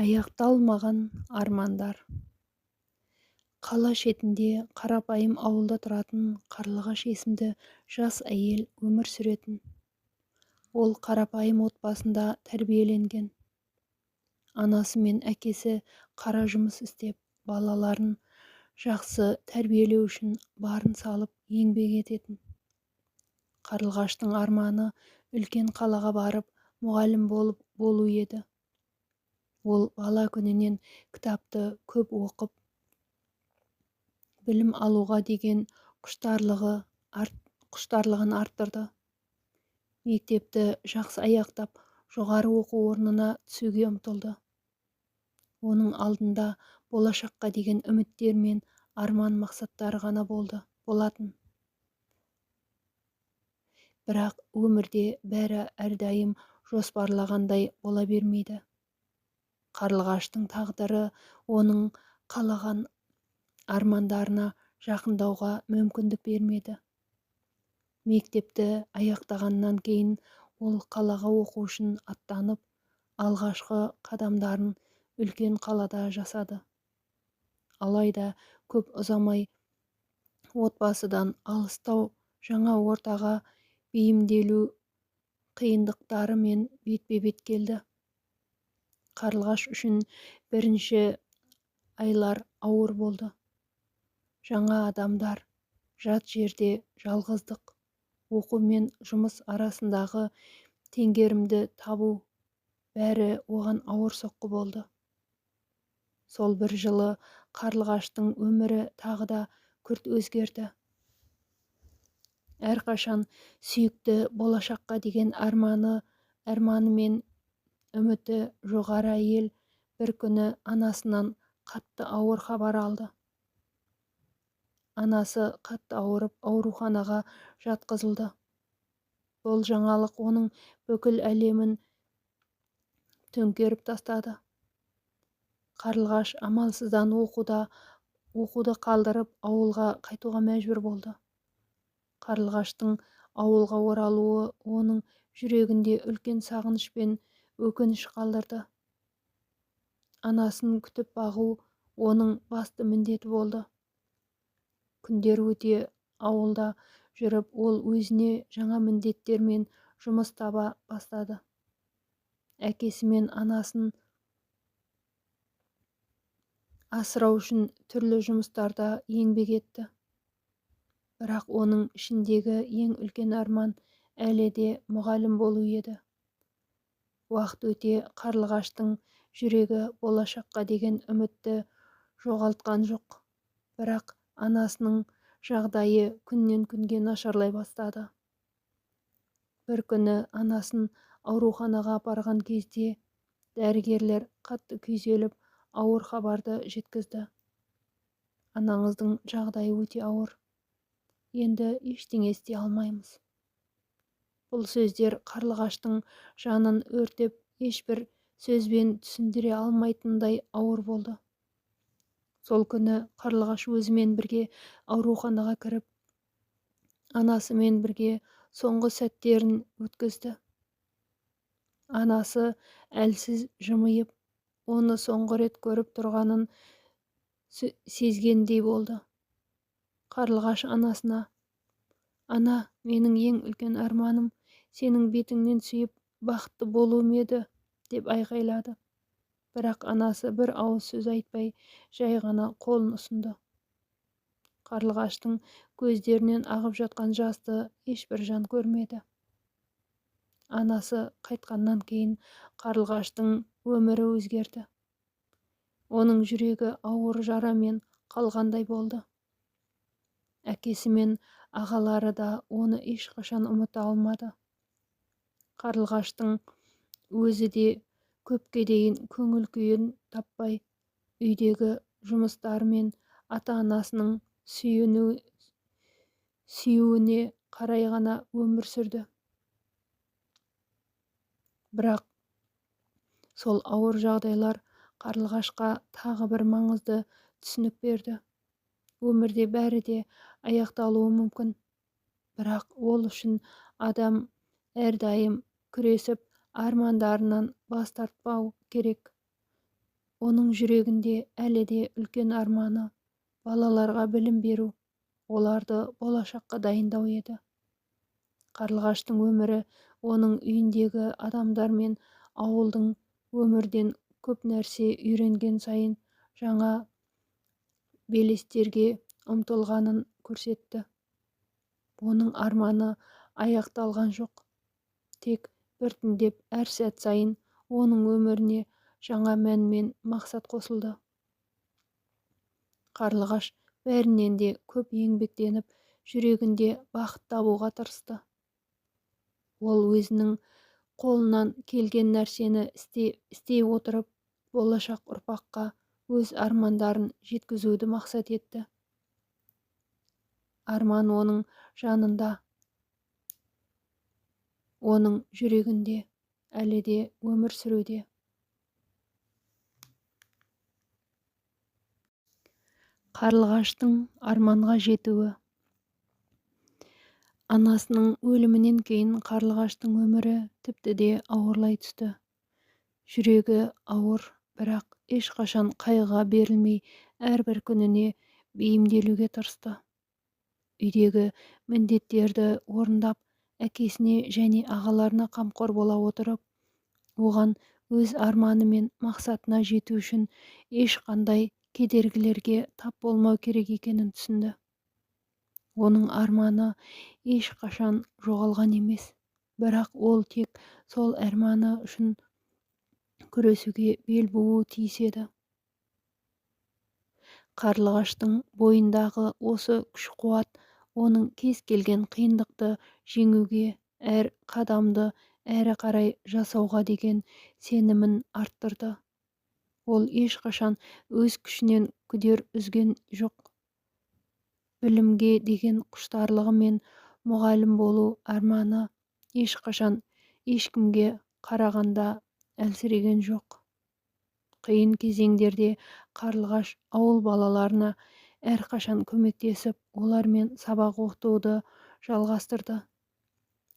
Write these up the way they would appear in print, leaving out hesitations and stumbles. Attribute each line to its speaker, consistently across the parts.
Speaker 1: Аяқталмаған армандар. Қала шетінде қарапайым ауылда тұратын Қарлығаш есімді жас әйел өмір сүретін. Ол қарапайым отбасында тәрбиеленген. Анасы мен әкесі қара жұмыс істеп, балаларын жақсы тәрбиелеу үшін барын салып еңбек ететін. Қарлығаштың арманы үлкен қалаға барып мұғалім болу еді. Ол бала күнінен кітапты көп оқып, білім алуға деген құштарлығын арттырды. Мектепті жақсы аяқтап, жоғары оқу орнына түсуге ұмтылды. Оның алдында болашаққа деген үміттер мен арман мақсаттары ғана болатын. Бірақ өмірде бәрі әрдайым жоспарлағандай бола бермейді. Қарлығаштың тағдыры оның қалаған армандарына жақындауға мүмкіндік бермеді. Мектепті аяқтағаннан кейін ол қалаға оқу үшін аттанып, алғашқы қадамдарын үлкен қалада жасады. Алайда көп ұзамай отбасыдан алыстау жаңа ортаға бейімделу қиындықтарымен бетпе-бет келді. Қарлығаш үшін бірінші айлар ауыр болды. Жаңа адамдар, жат жерде жалғыздық, оқу мен жұмыс арасындағы теңгерімді табу бәрі оған ауыр соққы болды. Сол бір жылы Қарлығаштың өмірі тағы да күрт өзгерді. Әрқашан сүйікті болашаққа деген арманы мен үміті жоғары әйел бір күні анасынан қатты ауыр хабар алды. Анасы қатты ауырып ауруханаға жатқызылды. Бұл жаңалық оның бүкіл әлемін төңкеріп тастады. Қарлығаш амалсыздан оқуды қалдырып ауылға қайтуға мәжбүр болды. Қарлығаштың ауылға оралуы оның жүрегінде үлкен сағыныш пен өкініш қалдырды. Анасын күтіп бағу оның басты міндеті болды. Күндер өте ауылда жүріп, ол өзіне жаңа міндеттер мен жұмыс таба бастады. Әкесі мен анасын асырау үшін түрлі жұмыстарда еңбек етті. Бірақ оның ішіндегі ең үлкен арман әлі де мұғалім болу еді. Уақыт өте Қарлығаштың жүрегі болашаққа деген үмітті жоғалтқан жоқ. Бірақ анасының жағдайы күннен күнге нашарлай бастады. Бір күні анасын ауруханаға апарған кезде дәрігерлер қатты күйзеліп ауыр хабарды жеткізді. Анаңыздың жағдайы өте ауыр. Енді ештеңе істей алмаймыз. Бұл сөздер Қарлығаштың жанын өртеп, ешбір сөзбен түсіндіре алмайтындай ауыр болды. Сол күні Қарлығаш өзімен бірге ауруханаға кіріп, анасымен бірге соңғы сәттерін өткізді. Анасы әлсіз жымиып, оны соңғы рет көріп тұрғанын сезгендей болды. Қарлығаш анасына: «Ана, менің ең үлкен арманым сенің бетіңнен сүйіп бақытты болуым еді», деп айқайлады. Бірақ анасы бір ауыз сөз айтпай, жай ғана қолын ұсынды. Қарлығаштың көздерінен ағып жатқан жасты ешбір жан көрмеді. Анасы қайтқаннан кейін Қарлығаштың өмірі өзгерді. Оның жүрегі ауыр жарамен қалғандай болды. Әкесі мен ағалары да оны ешқашан ұмыта алмады. Қарлығаштың өзі де көпке дейін көңіл күйін таппай, үйдегі жұмыстары мен ата-анасының сүюіне қарай ғана өмір сүрді. Бірақ сол ауыр жағдайлар Қарлығашқа тағы бір маңызды түсінік берді. Өмірде бәрі де аяқталуы мүмкін. Бірақ ол үшін адам әрдайым күресіп, армандарынан бас тартпау керек. Оның жүрегінде әлі де үлкен арманы балаларға білім беру, оларды болашаққа дайындау еді. Қарлығаштың өмірі оның үйіндегі адамдар мен ауылдың өмірден көп нәрсе үйренген сайын жаңа белестерге ұмтылғанын көрсетті. Оның арманы аяқталған жоқ. Тек біртіндеп әр сәт сайын оның өміріне жаңа мән мен мақсат қосылды. Қарлығаш бәрінен де көп еңбектеніп, жүрегінде бақыт табуға тырысты. Ол өзінің қолынан келген нәрсені істей отырып, болашақ ұрпаққа өз армандарын жеткізуді мақсат етті. Арман оның жанында, оның жүрегінде әлі де өмір сүруде. Қарлығаштың арманға жетуі. Анасының өлімінен кейін Қарлығаштың өмірі тіпті де ауырлай түсті. Жүрегі ауыр, бірақ ешқашан қайғыға берілмей, әрбір күніне бейімделуге тырысты. Үйдегі міндеттерді орындап, әкесіне және ағаларына қамқор бола отырып, оған өз арманы мен мақсатына жету үшін ешқандай кедергілерге тап болмау керек екенін түсінді. Оның арманы ешқашан жоғалған емес, бірақ ол тек сол арманы үшін күресуге бел буы тиіс еді. Қарлығаштың бойындағы осы күш-қуат оның кез келген қиындықты жеңуге, әр қадамды әрі қарай жасауға деген сенімін арттырды. Ол ешқашан өз күшінен күдер үзген жоқ. Білімге деген құштарлығы мен мұғалім болу арманы ешқашан ешкімге қарағанда әлсіреген жоқ. Қиын кезеңдерде Қарлығаш ауыл балаларына әрқашан көмектесіп, олармен сабақ оқытуды жалғастырды.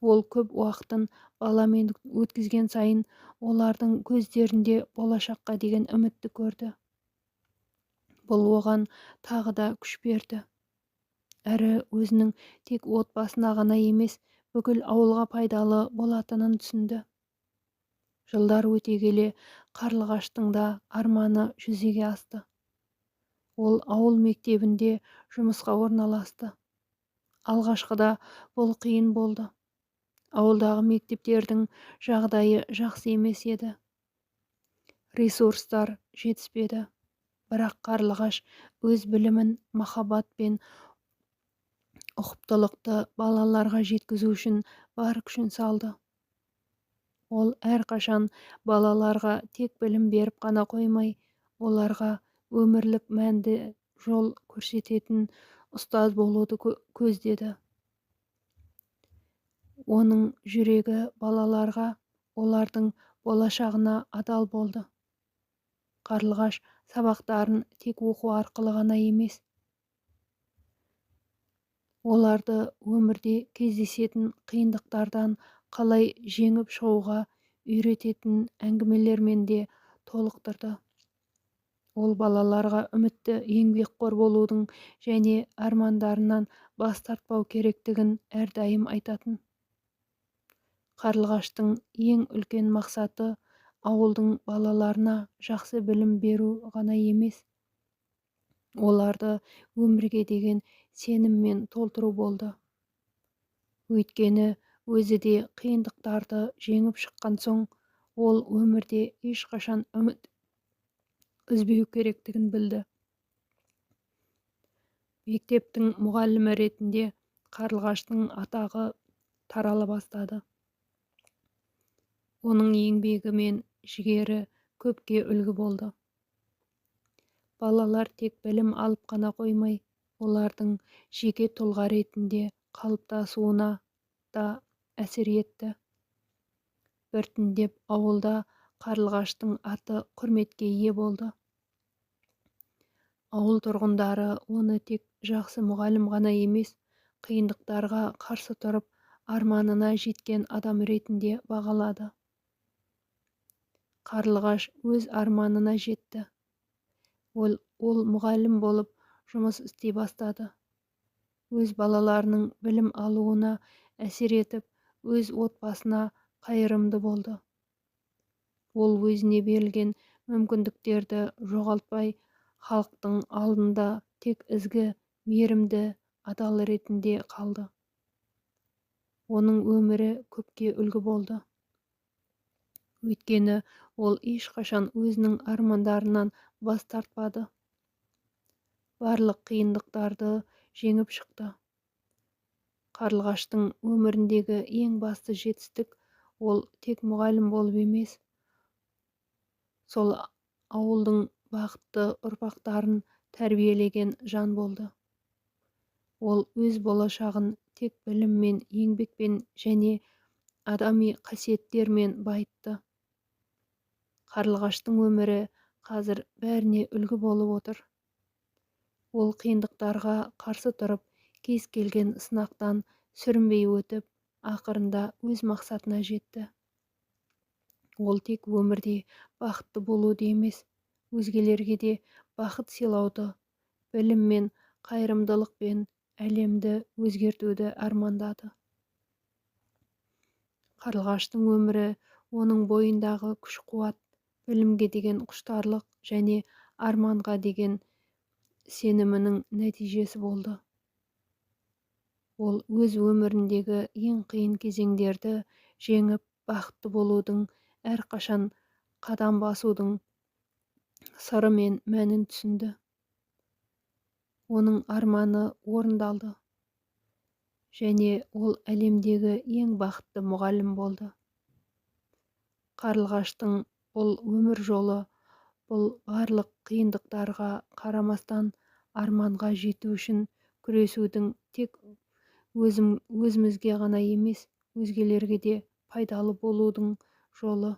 Speaker 1: Ол көп уақытын баламен өткізген сайын олардың көздерінде болашаққа деген үмітті көрді. Бұл оған тағы да күш берді. Әрі өзінің тек отбасына ғана емес, бүкіл ауылға пайдалы болатынын түсінді. Жылдар өте келе Қарлығаштың да арманы жүзеге асты. Ол ауыл мектебінде жұмысқа орналасты. Алғашқыда бұл қиын болды. Ауылдағы мектептердің жағдайы жақсы емес еді. Ресурстар жетіспеді. Бірақ Қарлығаш өз білімін, махаббат пен ұқыптылықты балаларға жеткізу үшін бар күшін салды. Ол әрқашан балаларға тек білім беріп қана қоймай, оларға өмірлік мәнді жол көрсететін ұстаз болуды көздеді. Оның жүрегі балаларға, олардың болашағына адал болды. Қарлығаш сабақтарын тек оқу арқылы ғана емес, оларды өмірде кездесетін қиындықтардан қалай жеңіп шығуға үйрететін әңгімелермен де толықтырды. Ол балаларға үмітті еңбекқор болудың және армандарынан бас тартпау керектігін әрдайым айтатын. Қарлығаштың ең үлкен мақсаты ауылдың балаларына жақсы білім беру ғана емес, оларды өмірге деген сеніммен толтыру болды. Өйткені өзі де қиындықтарды жеңіп шыққан соң, ол өмірде ешқашан үміт үзбеу керектігін білді. Мектептің мұғалімі ретінде Қарлығаштың атағы тарала бастады. Оның еңбегі мен жігері көпке үлгі болды. Балалар тек білім алып қана қоймай, олардың жеке тұлға ретінде қалыптасуына да әсер етті. Біртіндеп ауылда Қарлығаштың аты құрметке ие болды. Ауыл тұрғындары оны тек жақсы мұғалім ғана емес, қиындықтарға қарсы тұрып, арманына жеткен адам ретінде бағалады. Қарлығаш өз арманына жетті. Ол мұғалім болып жұмыс істей бастады. Өз балаларының білім алуына әсер етіп, өз отбасына қайырымды болды. Ол өзіне берілген мүмкіндіктерді жоғалтпай, халықтың алдында тек ізгі, мейірімді, адал ретінде қалды. Оның өмірі көпке үлгі болды. Өйткені ол ешқашан өзінің армандарынан бас тартпады. Барлық қиындықтарды жеңіп шықты. Қарлығаштың өміріндегі ең басты жетістік ол тек мұғалім болып емес, сол ауылдың бақытты ұрпақтарын тәрбиелеген жан болды. Ол өз болашағын тек біліммен, еңбекпен және адами қасиеттермен байытты. Қарлығаштың өмірі қазір бәріне үлгі болып отыр. Ол қиындықтарға қарсы тұрып, кез келген сынақтан сүрінбей өтіп, ақырында өз мақсатына жетті. Ол тек өмірде бақытты болуды емес, өзгелерге де бақыт сыйлауды, білім мен қайырымдылықпен әлемді өзгертуді армандады. Қарлығаштың өмірі оның бойындағы күш-қуат, білімге деген құштарлық және арманға деген сенімінің нәтижесі болды. Ол өз өміріндегі ең қиын кезеңдерді жеңіп, бақытты болудың, әрқашан қадам басудың сыры мен мәнін түсінді. Оның арманы орындалды және ол әлемдегі ең бақытты мұғалім болды. Қарлығаштың бұл өмір жолы, бұл барлық қиындықтарға қарамастан арманға жету үшін күресудің тек өзімізге ғана емес, өзгелерге де пайдалы болудың жолы.